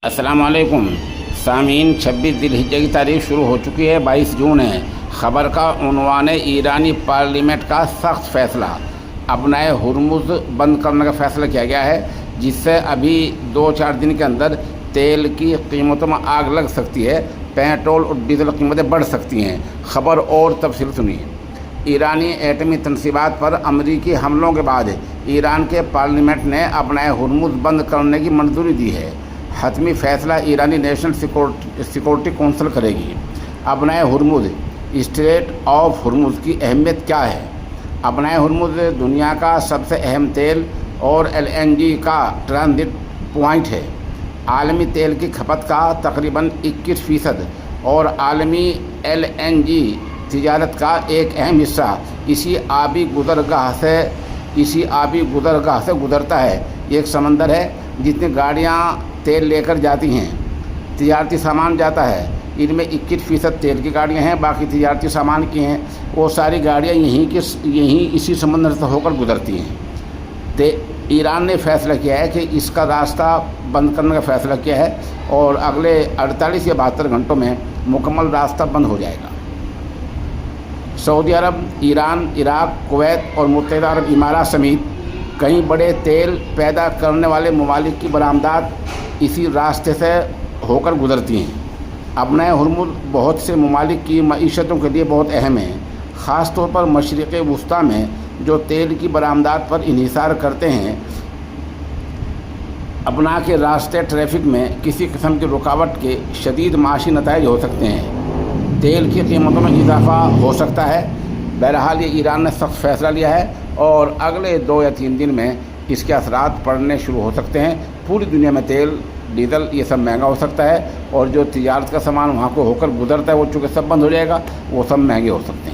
अस्सलाम वालेकुम सामीन। 26 ज़िलहिज्जा की तारीख शुरू हो चुकी है, 22 जून है। ख़बर का उन्वान है ईरानी पार्लियामेंट का सख्त फैसला। अपनाए हुर्मुज़ बंद करने का फ़ैसला किया गया है, जिससे अभी 2-4 दिन के अंदर तेल की कीमतों में आग लग सकती है, पेट्रोल और डीजल कीमतें बढ़ सकती हैं। ख़बर और तफसील सुनिए। ईरानी एटमी तनसीबात पर अमरीकी हमलों के बाद ईरान के पार्लियामेंट ने अपनाए हुर्मुज़ बंद करने की मंजूरी दी है। हतमी फ़ैसला ईरानी नेशनल सिक्योरिटी कौंसिल करेगी। अपनाए हुर्मुज़ स्ट्रेट ऑफ हुर्मुज़ की अहमियत क्या है? अपनाए हुर्मुज़ दुनिया का सबसे अहम तेल और LNG का ट्रांजिट पॉइंट है। आलमी तेल की खपत का तकरीबन 21% और आलमी LNG तिजारत का एक अहम हिस्सा इसी आबी गुज़रगाह से गुज़रता है। एक समंदर है जितनी गाड़ियाँ तेल लेकर जाती हैं, तिजारती सामान जाता है। इनमें 21% तेल की गाड़ियाँ हैं, बाकी तिजारती सामान की हैं। वो सारी गाड़ियाँ यहीं इसी समंदर से होकर गुज़रती हैं। ईरान ने फैसला किया है कि इसका रास्ता बंद करने का फ़ैसला किया है और अगले 48 या 72 घंटों में मुकम्मल रास्ता बंद हो जाएगा। सऊदी अरब, ईरान, इराक, कुवैत और मुत्तहिदा अरब इमारात समेत कई बड़े तेल पैदा करने वाले ममालिक की बरामदात इसी रास्ते से होकर गुज़रती हैं। अपनाए हुर्मुज़ बहुत से ममालिक की मईशतों के लिए बहुत अहम है, ख़ास तौर पर मशरिक़ वस्ता में जो तेल की बरामदात पर इन्हिसार करते हैं। अपना के रास्ते ट्रैफिक में किसी किस्म की रुकावट के शदीद माशी नताइज हो सकते हैं। तेल की कीमतों में इजाफा हो सकता है। बहरहाल ये ईरान ने सख्त फ़ैसला लिया है और अगले 2 या 3 दिन में इसके असरात पड़ने शुरू हो सकते हैं। पूरी दुनिया में तेल, डीजल ये सब महंगा हो सकता है और जो तिजारत का सामान वहाँ को होकर गुजरता है वो चूँकि सब बंद हो जाएगा, वो सब महंगे हो सकते हैं।